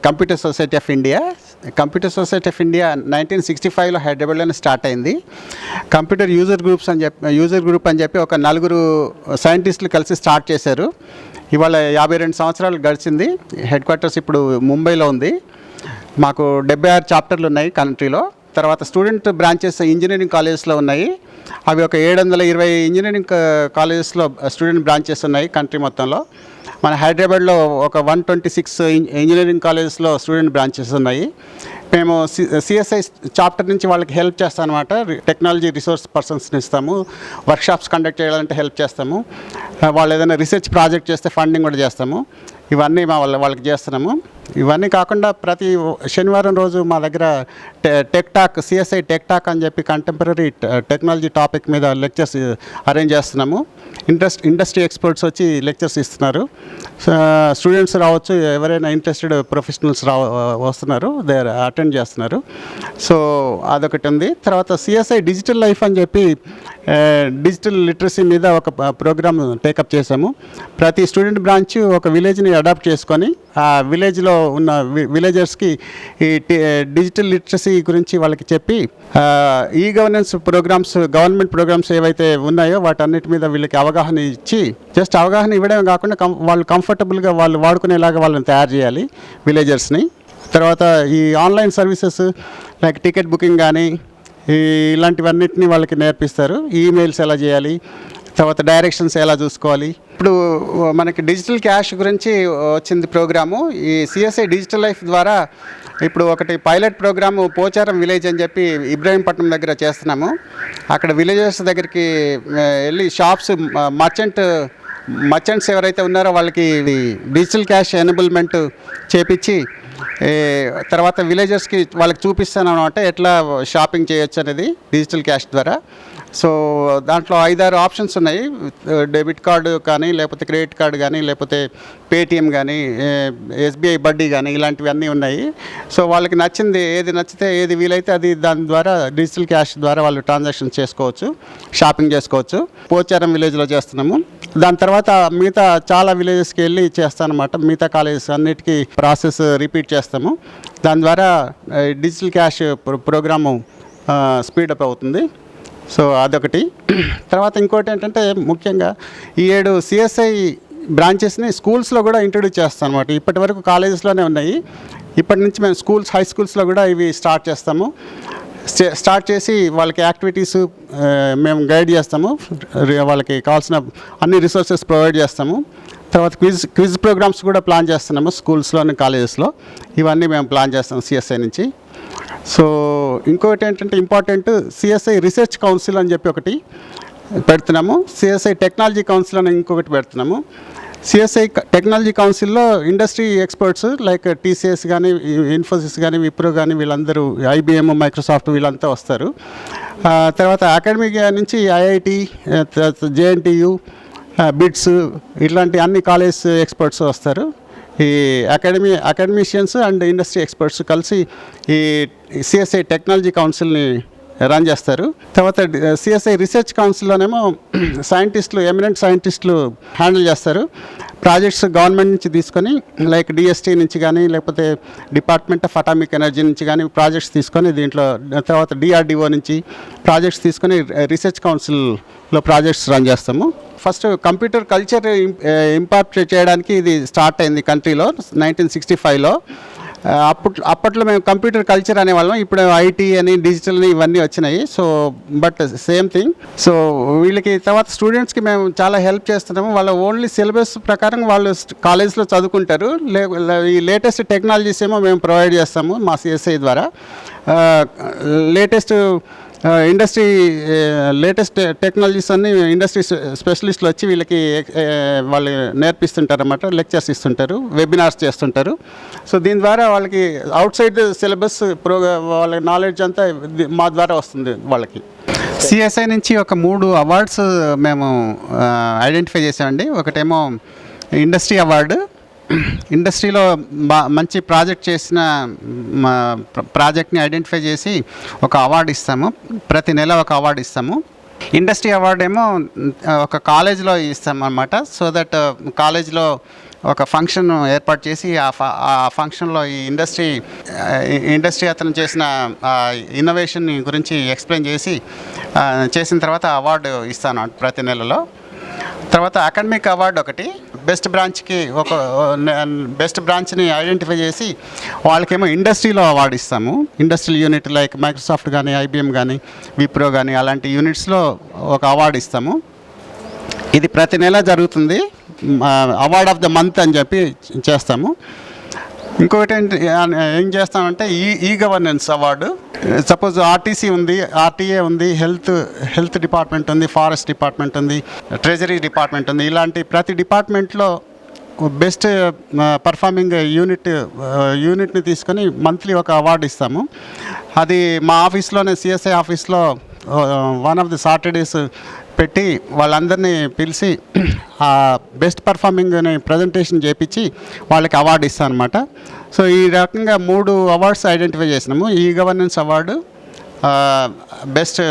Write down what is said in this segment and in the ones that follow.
Computer society of India. Computer society of India 1965లో హైదరాబాద్లోనే start అయింది. కంప్యూటర్ యూజర్ గ్రూప్ అని చెప్పి ఒక 4 సైంటిస్టులు కలిసి స్టార్ట్ చేశారు. ఇవాళ 52 సంవత్సరాలు గడిచింది. హెడ్ క్వార్టర్స్ ఇప్పుడు ముంబైలో ఉంది. మాకు 76 చాప్టర్లు ఉన్నాయి కంట్రీలో. తర్వాత స్టూడెంట్ బ్రాంచెస్ ఇంజనీరింగ్ కాలేజెస్లో ఉన్నాయి. అవి ఒక 720 ఇంజనీరింగ్ కాలేజెస్లో స్టూడెంట్ బ్రాంచెస్ ఉన్నాయి కంట్రీ మొత్తంలో. మన హైదరాబాద్లో ఒక 126 ఇంజనీరింగ్ కాలేజెస్లో స్టూడెంట్ బ్రాంచెస్ ఉన్నాయి. మేము సిఎస్ఐ చాప్టర్ నుంచి వాళ్ళకి హెల్ప్ చేస్తాం అనమాట. టెక్నాలజీ రిసోర్స్ పర్సన్స్ని ఇస్తాము, వర్క్షాప్స్ కండక్ట్ చేయాలంటే హెల్ప్ చేస్తాము, వాళ్ళు ఏదైనా రీసెర్చ్ ప్రాజెక్ట్ చేస్తే ఫండింగ్ కూడా చేస్తాము. ఇవన్నీ వాళ్ళకి చేస్తున్నాము. ఇవన్నీ కాకుండా ప్రతి శనివారం రోజు మా దగ్గర tech talk, CSI tech talk అని చెప్పి కంటెంపరీ టెక్నాలజీ టాపిక్ మీద లెక్చర్స్ అరేంజ్ చేస్తున్నాము. ఇండస్ట్రీ ఎక్స్పర్ట్స్ వచ్చి లెక్చర్స్ ఇస్తున్నారు. స్టూడెంట్స్ రావచ్చు, ఎవరైనా ఇంట్రెస్టెడ్ ప్రొఫెషనల్స్ వస్తున్నారు, దే అటెండ్ చేస్తున్నారు. సో అదొకటి ఉంది. తర్వాత సిఎస్ఐ డిజిటల్ లైఫ్ అని చెప్పి డిజిటల్ లిటరసీ మీద ఒక ప్రోగ్రామ్ టేకప్ చేశాము. ప్రతి స్టూడెంట్ బ్రాంచ్ ఒక విలేజ్ని అడాప్ట్ చేసుకొని ఆ విలేజ్లో ఉన్న విలేజర్స్కి ఈ డిజిటల్ లిటరసీ గురించి వాళ్ళకి చెప్పి e governance programmes, government programmes ఏవైతే ఉన్నాయో వాటన్నిటి మీద వీళ్ళకి అవగాహన ఇచ్చి, జస్ట్ అవగాహన ఇవ్వడమే కాకుండా వాళ్ళు కంఫర్టబుల్గా వాళ్ళు వాడుకునేలాగా వాళ్ళని తయారు చేయాలి విలేజర్స్ని. తర్వాత ఈ online services like ticket booking కానీ ఇలాంటివన్నిటిని వాళ్ళకి నేర్పిస్తారు. ఈమెయిల్స్ ఎలా చేయాలి, తర్వాత డైరెక్షన్స్ ఎలా చూసుకోవాలి. ఇప్పుడు మనకి డిజిటల్ క్యాష్ గురించి వచ్చింది ప్రోగ్రాము. ఈ సిఎస్ఐ డిజిటల్ లైఫ్ ద్వారా ఇప్పుడు ఒకటి పైలట్ ప్రోగ్రాము పోచారం విలేజ్ అని చెప్పి ఇబ్రాహీంపట్నం దగ్గర చేస్తున్నాము. అక్కడ విలేజర్స్ దగ్గరికి వెళ్ళి షాప్స్, మర్చెంట్స్ ఎవరైతే ఉన్నారో వాళ్ళకి డిజిటల్ క్యాష్ ఎనేబుల్మెంట్ చేపించి తర్వాత విలేజర్స్కి వాళ్ళకి చూపిస్తాను అనమాట ఎట్లా షాపింగ్ చేయొచ్చు అనేది డిజిటల్ క్యాష్ ద్వారా. సో దాంట్లో 5-6 ఆప్షన్స్ ఉన్నాయి. డెబిట్ కార్డు కానీ, లేకపోతే క్రెడిట్ కార్డు కానీ, లేకపోతే పేటిఎం కానీ, ఎస్బీఐ బడ్డీ కానీ, ఇలాంటివన్నీ ఉన్నాయి. సో వాళ్ళకి నచ్చింది, ఏది నచ్చితే ఏది వీలైతే అది దాని ద్వారా డిజిటల్ క్యాష్ ద్వారా వాళ్ళు ట్రాన్సాక్షన్ చేసుకోవచ్చు, షాపింగ్ చేసుకోవచ్చు. పోచారం విలేజ్లో చేస్తున్నాము. దాని తర్వాత మిగతా చాలా విలేజెస్కి వెళ్ళి చేస్తానమాట. మిగతా కాలేజెస్ అన్నిటికీ ప్రాసెస్ రిపీట్ చేస్తాము. దాని ద్వారా డిజిటల్ క్యాష్ ప్రోగ్రాము స్పీడప్ అవుతుంది. సో అదొకటి. తర్వాత ఇంకోటి ఏంటంటే ముఖ్యంగా ఈ 7 సిఎస్ఐ బ్రాంచెస్ని స్కూల్స్లో కూడా ఇంట్రడ్యూస్ చేస్తాం అనమాట. ఇప్పటి వరకు కాలేజెస్లోనే ఉన్నాయి. ఇప్పటి నుంచి మేము హై స్కూల్స్లో కూడా ఇవి స్టార్ట్ చేస్తాము. స్టార్ట్ చేసి వాళ్ళకి యాక్టివిటీస్ మేము గైడ్ చేస్తాము. వాళ్ళకి కావాల్సిన అన్ని రిసోర్సెస్ ప్రొవైడ్ చేస్తాము. తర్వాత క్విజ్ ప్రోగ్రామ్స్ కూడా ప్లాన్ చేస్తున్నాము స్కూల్స్లోని, కాలేజెస్లో. ఇవన్నీ మేము ప్లాన్ చేస్తాం సిఎస్ఐ నుంచి. సో ఇంకొకటి ఏంటంటే ఇంపార్టెంట్, సిఎస్ఐ రీసెర్చ్ కౌన్సిల్ అని చెప్పి ఒకటి పెడుతున్నాము. సిఎస్ఐ టెక్నాలజీ కౌన్సిల్ అని ఇంకొకటి పెడుతున్నాము. సిఎస్ఐ టెక్నాలజీ కౌన్సిల్లో ఇండస్ట్రీ ఎక్స్పర్ట్స్ లైక్ టీసీఎస్ కానీ, ఇన్ఫోసిస్ కానీ, విప్రో కానీ, వీళ్ళందరూ, ఐబిఎం, మైక్రోసాఫ్ట్ వీళ్ళంతా వస్తారు. తర్వాత అకాడమిక్ నుంచి ఐఐటి, జేఎన్టీయు, బిట్స్ ఇట్లాంటి అన్ని కాలేజ్ ఎక్స్పర్ట్స్ వస్తారు. ఈ అకాడమిషియన్స్ అండ్ ఇండస్ట్రీ ఎక్స్పర్ట్స్ కలిసి ఈ సిఎస్ఐ టెక్నాలజీ కౌన్సిల్ని రన్ చేస్తారు. తర్వాత సిఎస్ఐ రీసెర్చ్ కౌన్సిల్లోనేమో సైంటిస్టులు, ఎమినెంట్ సైంటిస్టులు హ్యాండిల్ చేస్తారు. ప్రాజెక్ట్స్ గవర్నమెంట్ నుంచి తీసుకొని లైక్ డిఎస్టీ నుంచి కానీ, లేకపోతే డిపార్ట్మెంట్ ఆఫ్ అటామిక్ ఎనర్జీ నుంచి కానీ ప్రాజెక్ట్స్ తీసుకొని దీంట్లో, తర్వాత డిఆర్డిఓ నుంచి ప్రాజెక్ట్స్ తీసుకొని రీసెర్చ్ కౌన్సిల్లో ప్రాజెక్ట్స్ రన్ చేస్తాము. ఫస్ట్ కంప్యూటర్ కల్చర్ ఇంపార్ట్ చేయడానికి ఇది స్టార్ట్ అయింది కంట్రీలో 1965లో. అప్పట్లో మేము కంప్యూటర్ కల్చర్ అనేవాళ్ళం. ఇప్పుడు ఐటీ అని, డిజిటల్ అని ఇవన్నీ వచ్చినాయి. So but same thing. So వీళ్ళకి తర్వాత స్టూడెంట్స్కి మేము చాలా హెల్ప్ చేస్తున్నాము. వాళ్ళ ఓన్లీ సిలబస్ ప్రకారం వాళ్ళు కాలేజ్లో చదువుకుంటారు. ఈ లేటెస్ట్ టెక్నాలజీస్ ఏమో మేము ప్రొవైడ్ చేస్తాము మా సిఎస్ఐ ద్వారా. లేటెస్ట్ టెక్నాలజీస్ అన్ని ఇండస్ట్రీ స్పెషలిస్టులు వచ్చి వీళ్ళకి వాళ్ళు నేర్పిస్తుంటారు అన్నమాట, లెక్చర్స్ ఇస్తుంటారు, వెబినార్స్ చేస్తుంటారు. సో దీని ద్వారా వాళ్ళకి అవుట్ సైడ్ సిలబస్ వాళ్ళ నాలెడ్జ్ అంతా మా ద్వారా వస్తుంది వాళ్ళకి. సిఎస్ఐ నుంచి ఒక 3 అవార్డ్స్ మేము ఐడెంటిఫై చేసామండి. ఒకటేమో ఇండస్ట్రీ అవార్డు, ఇండస్ట్రీలో మంచి ప్రాజెక్ట్ చేసిన ప్రాజెక్ట్ని ఐడెంటిఫై చేసి ఒక అవార్డు ఇస్తాము. ప్రతి నెల ఒక అవార్డు ఇస్తాము. ఇండస్ట్రీ అవార్డు ఏమో ఒక కాలేజ్లో ఇస్తాం అన్నమాట. సో దట్ కాలేజ్లో ఒక ఫంక్షన్ ఏర్పాటు చేసి ఆ ఫంక్షన్లో ఈ ఇండస్ట్రీ అతను చేసిన ఇన్నోవేషన్ గురించి ఎక్స్ప్లెయిన్ చేసిన తర్వాత అవార్డు ఇస్తాను ప్రతి నెలలో. తర్వాత అకాడమిక్ అవార్డు ఒకటి బెస్ట్ బ్రాంచ్ని ఐడెంటిఫై చేసి వాళ్ళకేమో ఇండస్ట్రీలో అవార్డు ఇస్తాము. ఇండస్ట్రియల్ యూనిట్ లైక్ మైక్రోసాఫ్ట్ కానీ, ఐబిఎం కానీ, విప్రో కానీ అలాంటి యూనిట్స్లో ఒక అవార్డు ఇస్తాము. ఇది ప్రతి నెల జరుగుతుంది. అవార్డ్ ఆఫ్ ద మంత్ అని చెప్పి చేస్తాము. ఇంకొకటి ఏం చేస్తామంటే e governance award. Suppose RTC ఉంది, ఆర్టీఏ ఉంది, హెల్త్ డిపార్ట్మెంట్ ఉంది, ఫారెస్ట్ డిపార్ట్మెంట్ ఉంది, ట్రెజరీ డిపార్ట్మెంట్ ఉంది. ఇలాంటి ప్రతి డిపార్ట్మెంట్లో బెస్ట్ పర్ఫార్మింగ్ యూనిట్ని తీసుకొని మంత్లీ ఒక అవార్డు ఇస్తాము. అది మా ఆఫీస్లోనే సిఎస్ఐ ఆఫీస్లో వన్ ఆఫ్ ది సాటర్డేస్ పెట్టి వాళ్ళందరినీ పిలిచి ఆ బెస్ట్ పర్ఫార్మింగ్ని ప్రజెంటేషన్ చేపించి వాళ్ళకి అవార్డు ఇస్తాను అనమాట. సో ఈ రకంగా 3 అవార్డ్స్ ఐడెంటిఫై చేసినాము. E governance award, best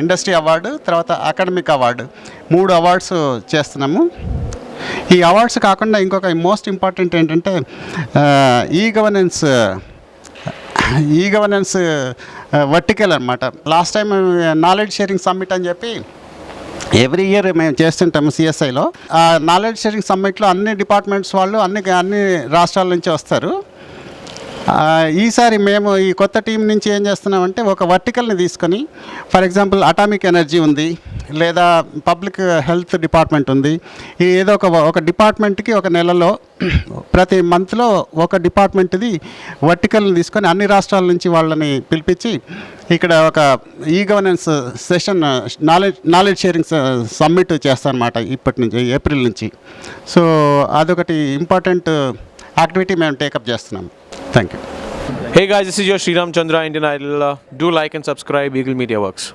industry award, తర్వాత అకాడమిక్ అవార్డు, 3 అవార్డ్స్ చేస్తున్నాము. ఈ అవార్డ్స్ కాకుండా ఇంకొక మోస్ట్ ఇంపార్టెంట్ ఏంటంటే ఈ గవర్నెన్స్ వర్టికల్ అనమాట. Last time knowledge sharing summit అని చెప్పి ఎవ్రీ ఇయర్ మేము చేస్తుంటాము సిఎస్ఐలో. ఆ నాలెడ్జ్ షేరింగ్ సమ్మిట్లో అన్ని డిపార్ట్మెంట్స్ వాళ్ళు అన్ని రాష్ట్రాల నుంచి వస్తారు. ఈసారి మేము ఈ కొత్త టీం నుంచి ఏం చేస్తున్నామంటే ఒక వర్టికల్ని తీసుకొని, ఫర్ ఎగ్జాంపుల్ అటామిక్ ఎనర్జీ ఉంది, లేదా పబ్లిక్ హెల్త్ డిపార్ట్మెంట్ ఉంది. ఈ ఏదో ఒక డిపార్ట్మెంట్కి ఒక నెలలో ప్రతి మంత్లో ఒక డిపార్ట్మెంట్ది వర్టికల్ని తీసుకొని అన్ని రాష్ట్రాల నుంచి వాళ్ళని పిలిపించి ఇక్కడ ఒక e governance session knowledge sharing summit చేస్తారన్నమాట ఇప్పటి నుంచి, ఏప్రిల్ నుంచి. సో అదొకటి ఇంపార్టెంట్ యాక్టివిటీ మేము టేకప్ చేస్తున్నాం. Thank you. Hey guys, this is your Sriram Chandra, Indian Idol. Do like and subscribe Eagle Media Works.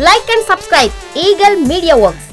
Like and subscribe Eagle Media Works.